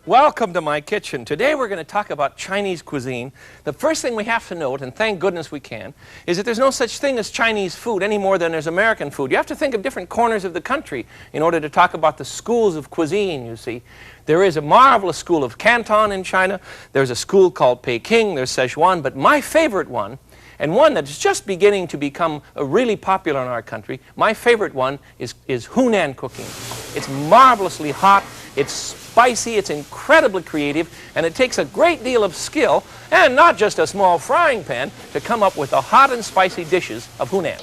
Welcome to my kitchen. Today we're going to talk about Chinese cuisine. The first thing we have to note, and thank goodness we can, is that there's no such thing as Chinese food any more than there's American food. You have to think of different corners of the country in order to talk about the schools of cuisine, you see. There is a marvelous school of Canton in China. There's a school called Peking. There's Szechuan. But my favorite one, and one that's just beginning to become really popular in our country, my favorite one is Hunan cooking. It's marvelously hot. It's spicy, it's incredibly creative, and it takes a great deal of skill, and not just a small frying pan, to come up with the hot and spicy dishes of Hunan.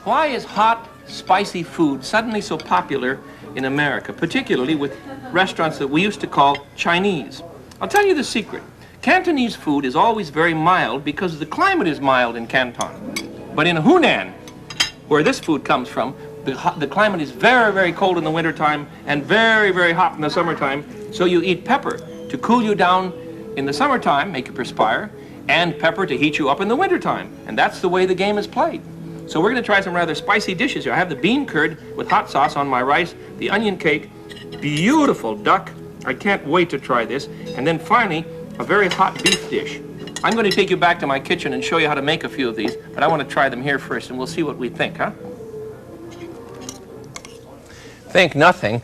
Why is hot, spicy food suddenly so popular in America, particularly with restaurants that we used to call Chinese? I'll tell you the secret. Cantonese food is always very mild because the climate is mild in Canton. But in Hunan, where this food comes from, the climate is very, very cold in the wintertime and very, very hot in the summertime, so you eat pepper to cool you down in the summertime, make you perspire, and pepper to heat you up in the wintertime. And that's the way the game is played. So we're going to try some rather spicy dishes here. I have the bean curd with hot sauce on my rice, the onion cake, beautiful duck. I can't wait to try this. And then finally, a very hot beef dish. I'm going to take you back to my kitchen and show you how to make a few of these, but I want to try them here first, and we'll see what we think, huh? Think nothing.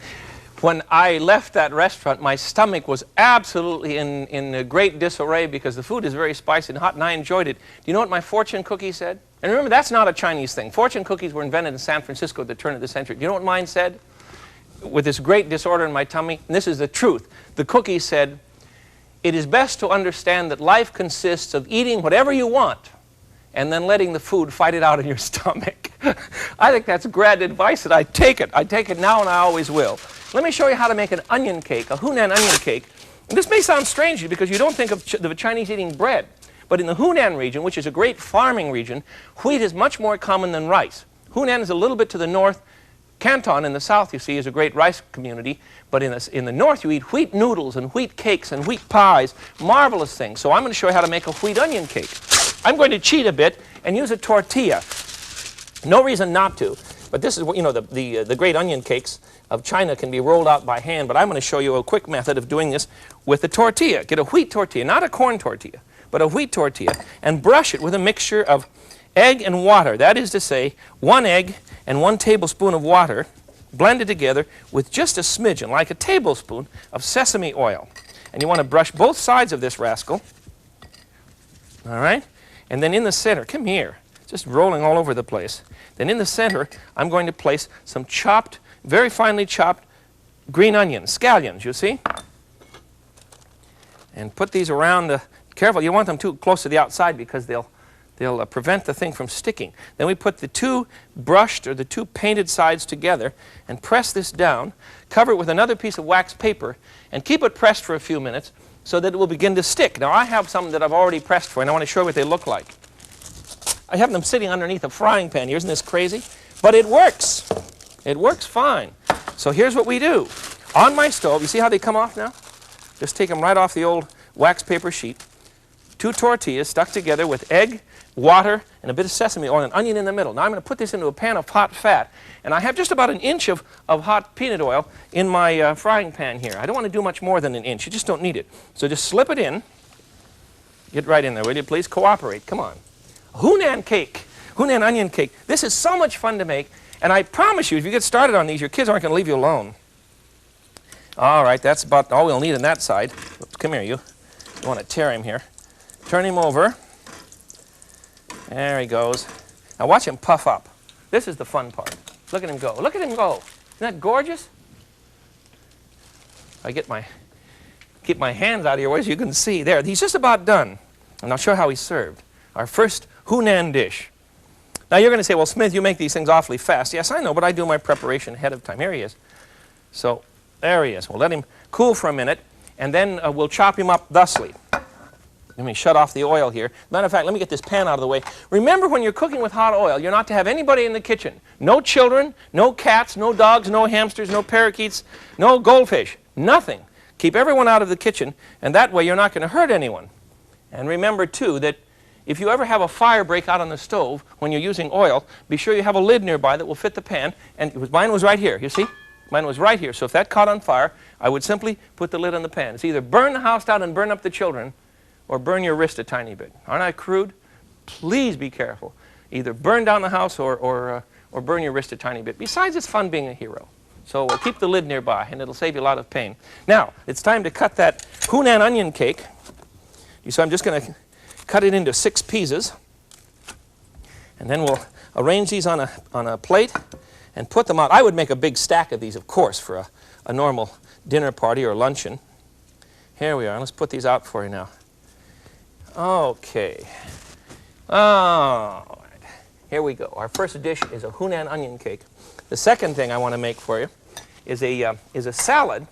When I left that restaurant, my stomach was absolutely in a great disarray because the food is very spicy and hot, and I enjoyed it. Do you know what my fortune cookie said? And remember, that's not a Chinese thing. Fortune cookies were invented in San Francisco at the turn of the century. Do you know what mine said? With this great disorder in my tummy, and this is the truth. The cookie said, "It is best to understand that life consists of eating whatever you want and then letting the food fight it out in your stomach." I think that's great advice, and I take it. I take it now, and I always will. Let me show you how to make an onion cake, a Hunan onion cake. And this may sound strange because you don't think of the Chinese eating bread. But in the Hunan region, which is a great farming region, wheat is much more common than rice. Hunan is a little bit to the north. Canton in the south, you see, is a great rice community. But in the north, you eat wheat noodles and wheat cakes and wheat pies. Marvelous things. So I'm going to show you how to make a wheat onion cake. I'm going to cheat a bit and use a tortilla. No reason not to. But this is what, you know, the great onion cakes of China can be rolled out by hand. But I'm going to show you a quick method of doing this with a tortilla. Get a wheat tortilla, not a corn tortilla, but a wheat tortilla, and brush it with a mixture of egg and water. That is to say, 1 egg and 1 tablespoon of water blended together with just a smidgen, like a tablespoon, of sesame oil. And you want to brush both sides of this rascal. All right? And then in the center, come here, just rolling all over the place. Then in the center, I'm going to place some chopped, very finely chopped green onions, scallions, you see? And put these around the, careful, you don't want them too close to the outside because they'll prevent the thing from sticking. Then we put the 2 brushed or the 2 painted sides together and press this down, cover it with another piece of wax paper, and keep it pressed for a few minutes so that it will begin to stick. Now I have some that I've already pressed for, and I want to show you what they look like. I have them sitting underneath a frying pan here. Isn't this crazy? But it works. It works fine. So here's what we do. On my stove, you see how they come off now? Just take them right off the old wax paper sheet. 2 tortillas stuck together with egg, water, and a bit of sesame oil, and onion in the middle. Now I'm going to put this into a pan of hot fat, and I have just about 1 inch of hot peanut oil in my frying pan here. I don't want to do much more than 1 inch. You just don't need it. So just slip it in. Get right in there, will you please? Cooperate. Come on. Hunan cake, Hunan onion cake. This is so much fun to make, and I promise you, if you get started on these, your kids aren't going to leave you alone. All right, that's about all we'll need on that side. Oops, come here, you. You want to tear him here. Turn him over. There he goes. Now watch him puff up. This is the fun part. Look at him go. Look at him go. Isn't that gorgeous? I keep my hands out of your way so you can see. There, he's just about done. And I'll show you how he's served. Our first Hunan dish. Now you're going to say, well, Smith, you make these things awfully fast. Yes, I know, but I do my preparation ahead of time. Here he is. So there he is. We'll let him cool for a minute, and then we'll chop him up thusly. Let me shut off the oil here. Matter of fact, let me get this pan out of the way. Remember, when you're cooking with hot oil, you're not to have anybody in the kitchen. No children, no cats, no dogs, no hamsters, no parakeets, no goldfish. Nothing. Keep everyone out of the kitchen, and that way you're not going to hurt anyone. And remember, too, that if you ever have a fire break out on the stove when you're using oil, be sure you have a lid nearby that will fit the pan. And mine was right here, you see? Mine was right here. So if that caught on fire, I would simply put the lid on the pan. It's either burn the house down and burn up the children, or burn your wrist a tiny bit. Aren't I crude? Please be careful. Either burn down the house or burn your wrist a tiny bit. Besides, it's fun being a hero. So keep the lid nearby, and it'll save you a lot of pain. Now, it's time to cut that Hunan onion cake. So I'm just going to cut it into 6 pieces. And then we'll arrange these on a plate and put them out. I would make a big stack of these, of course, for a normal dinner party or luncheon. Here we are. Let's put these out for you now. Okay. All right. Here we go. Our first dish is a Hunan onion cake. The second thing I want to make for you is a salad.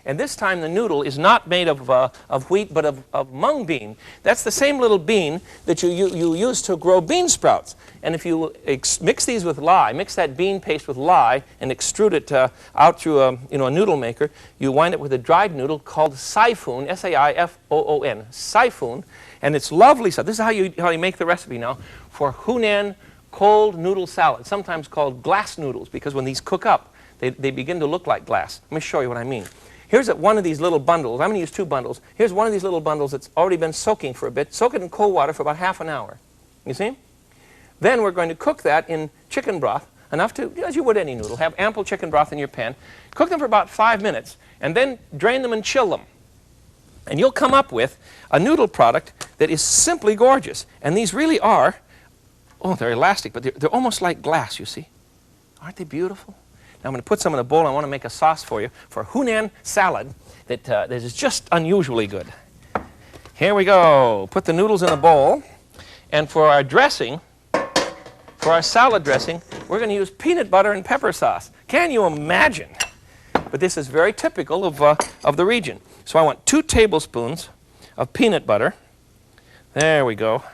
And this time the noodle is not made of wheat, but of mung bean. That's the same little bean that you use to grow bean sprouts. And if you mix these with lye, mix that bean paste with lye and extrude it out through a noodle maker, you wind up with a dried noodle called saifoon, S-A-I-F-O-O-N, saifoon. And it's lovely stuff. This is how you make the recipe now for Hunan cold noodle salad, sometimes called glass noodles, because when these cook up, they begin to look like glass. Let me show you what I mean. Here's one of these little bundles. I'm going to use 2 bundles. Here's one of these little bundles that's already been soaking for a bit. Soak it in cold water for about ½ an hour. You see? Then we're going to cook that in chicken broth, enough to, as you would any noodle, have ample chicken broth in your pan. Cook them for about 5 minutes, and then drain them and chill them. And you'll come up with a noodle product that is simply gorgeous. And these really are, they're elastic, but they're almost like glass, you see. Aren't they beautiful? Now I'm going to put some in a bowl. I want to make a sauce for you for Hunan salad that is just unusually good. Here we go. Put the noodles in a bowl. And for our dressing, for our salad dressing, we're going to use peanut butter and pepper sauce. Can you imagine? But this is very typical of the region. So I want 2 tablespoons of peanut butter. There we go.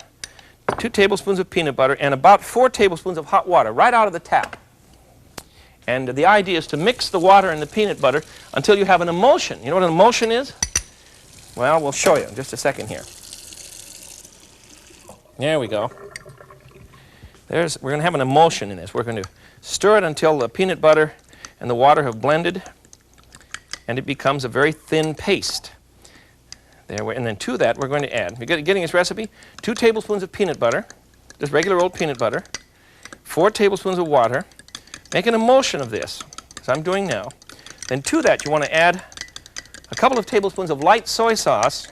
2 tablespoons of peanut butter and about 4 tablespoons of hot water right out of the tap. And the idea is to mix the water and the peanut butter until you have an emulsion. You know what an emulsion is? Well, we'll show you in just a second here. There we go. We're going to have an emulsion in this. We're going to stir it until the peanut butter and the water have blended, and it becomes a very thin paste. And then to that, we're going to add, you're getting this recipe, 2 tablespoons of peanut butter, just regular old peanut butter, 4 tablespoons of water. Make an emulsion of this, as I'm doing now. Then to that, you want to add a couple of tablespoons of light soy sauce.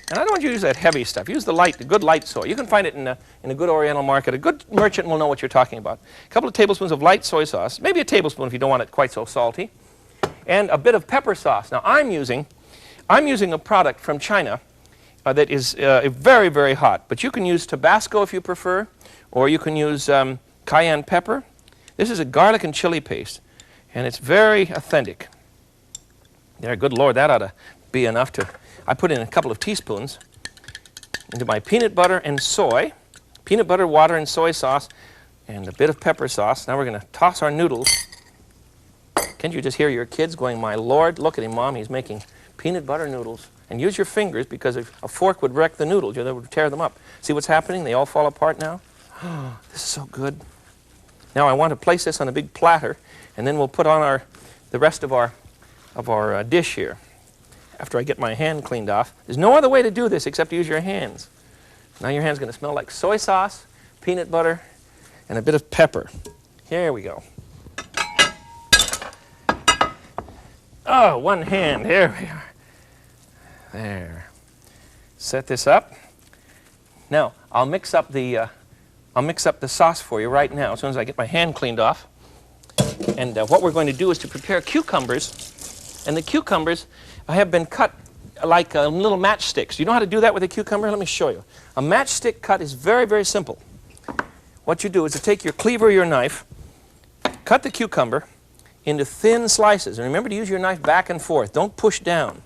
And I don't want you to use that heavy stuff. Use the good light soy. You can find it in a good Oriental market. A good merchant will know what you're talking about. A couple of tablespoons of light soy sauce, maybe a tablespoon if you don't want it quite so salty, and a bit of pepper sauce. Now I'm using a product from China that is very, very hot. But you can use Tabasco if you prefer, or you can use cayenne pepper. This is a garlic and chili paste, and it's very authentic. There, good Lord, that ought to be enough to... I put in a couple of teaspoons into my peanut butter and soy, peanut butter, water, and soy sauce, and a bit of pepper sauce. Now we're going to toss our noodles. Can't you just hear your kids going, "My Lord, look at him, Mom, he's making peanut butter noodles." And use your fingers, because if a fork would wreck the noodles, you would tear them up. See what's happening? They all fall apart now. Oh, this is so good. Now I want to place this on a big platter, and then we'll put on the rest of our dish here. After I get my hand cleaned off, there's no other way to do this except to use your hands. Now your hand's going to smell like soy sauce, peanut butter, and a bit of pepper. Here we go. Oh, one hand. Here we are. There. Set this up. Now I'll mix up the sauce for you right now, as soon as I get my hand cleaned off. And what we're going to do is to prepare cucumbers. And the cucumbers have been cut like little matchsticks. You know how to do that with a cucumber? Let me show you. A matchstick cut is very, very simple. What you do is to take your cleaver or your knife, cut the cucumber into thin slices. And remember to use your knife back and forth. Don't push down.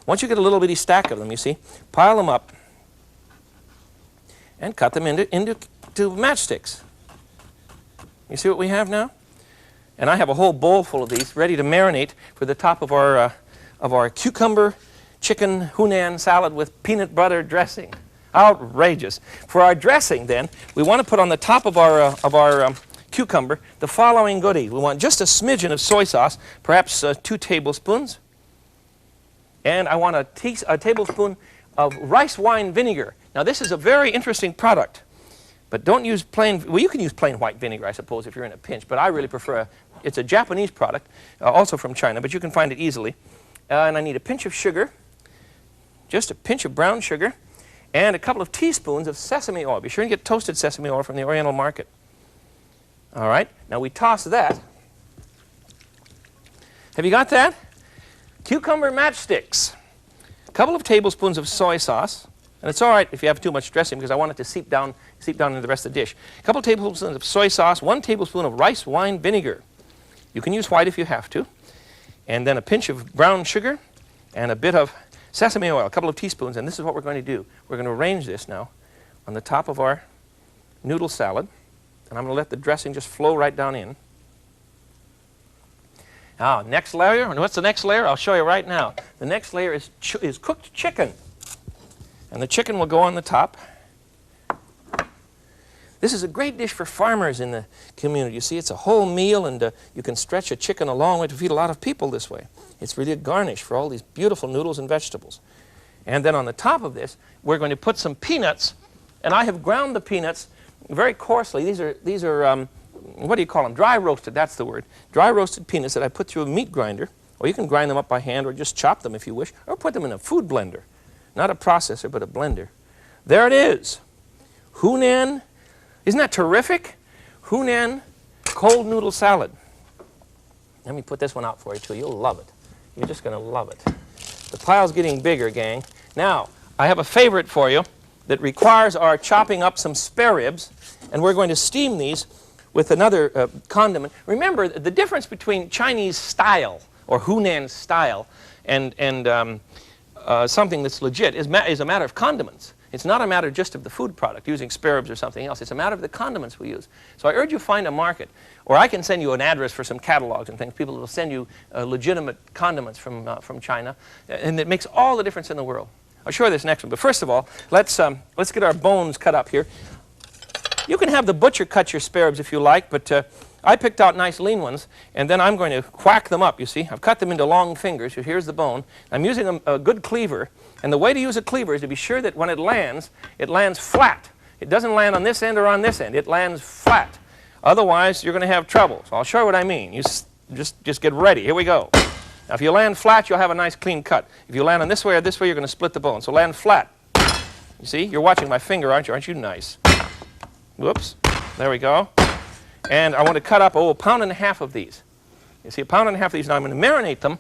Once you get a little bitty stack of them, you see, pile them up and cut them into matchsticks. You see what we have now? And I have a whole bowl full of these ready to marinate for the top of our cucumber chicken Hunan salad with peanut butter dressing. Outrageous. For our dressing then, we want to put on the top of our cucumber, the following goodies. We want just a smidgen of soy sauce, perhaps 2 tablespoons. And I want a tablespoon of rice wine vinegar. Now this is a very interesting product, but don't use plain, well you can use plain white vinegar I suppose if you're in a pinch, but I really prefer, it's a Japanese product, also from China, but you can find it easily. And I need a pinch of sugar, just a pinch of brown sugar, and a couple of teaspoons of sesame oil. Be sure and get toasted sesame oil from the Oriental Market. All right, now we toss that. Have you got that? Cucumber matchsticks. A couple of tablespoons of soy sauce. And it's all right if you have too much dressing because I want it to seep down into the rest of the dish. A couple of tablespoons of soy sauce, 1 tablespoon of rice wine vinegar. You can use white if you have to. And then a pinch of brown sugar and a bit of sesame oil, a couple of teaspoons. And this is what we're going to do. We're going to arrange this now on the top of our noodle salad. And I'm going to let the dressing just flow right down in. Now, next layer, and what's the next layer? I'll show you right now. The next layer is cooked chicken. And the chicken will go on the top. This is a great dish for farmers in the community. You see, it's a whole meal, and you can stretch a chicken a long way to feed a lot of people this way. It's really a garnish for all these beautiful noodles and vegetables. And then on the top of this, we're going to put some peanuts. And I have ground the peanuts very coarsely. These are what do you call them? Dry roasted, that's the word. Dry roasted peanuts that I put through a meat grinder. Or you can grind them up by hand or just chop them if you wish. Or put them in a food blender. Not a processor, but a blender. There it is. Hunan. Isn't that terrific? Hunan cold noodle salad. Let me put this one out for you, too. You'll love it. You're just going to love it. The pile's getting bigger, gang. Now, I have a favorite for you that requires our chopping up some spare ribs, and we're going to steam these with another condiment. Remember, the difference between Chinese style, or Hunan style, and something that's legit is a matter of condiments. It's not a matter just of the food product, using spare ribs or something else. It's a matter of the condiments we use. So I urge you to find a market, or I can send you an address for some catalogs and things. People will send you legitimate condiments from China, and it makes all the difference in the world. I'll show you this next one. But first of all, let's get our bones cut up here. You can have the butcher cut your spare ribs if you like, but I picked out nice lean ones, and then I'm going to whack them up, you see. I've cut them into long fingers. Here's the bone. I'm using a good cleaver, and the way to use a cleaver is to be sure that when it lands flat. It doesn't land on this end or on this end. It lands flat. Otherwise, you're going to have trouble. So I'll show you what I mean. You just get ready. Here we go. Now, if you land flat, you'll have a nice clean cut. If you land on this way or this way, you're going to split the bone. So land flat. You see? You're watching my finger, aren't you? Aren't you nice? Whoops. There we go. And I want to cut up, 1.5 pounds of these. You see, 1.5 pounds of these. Now I'm going to marinate them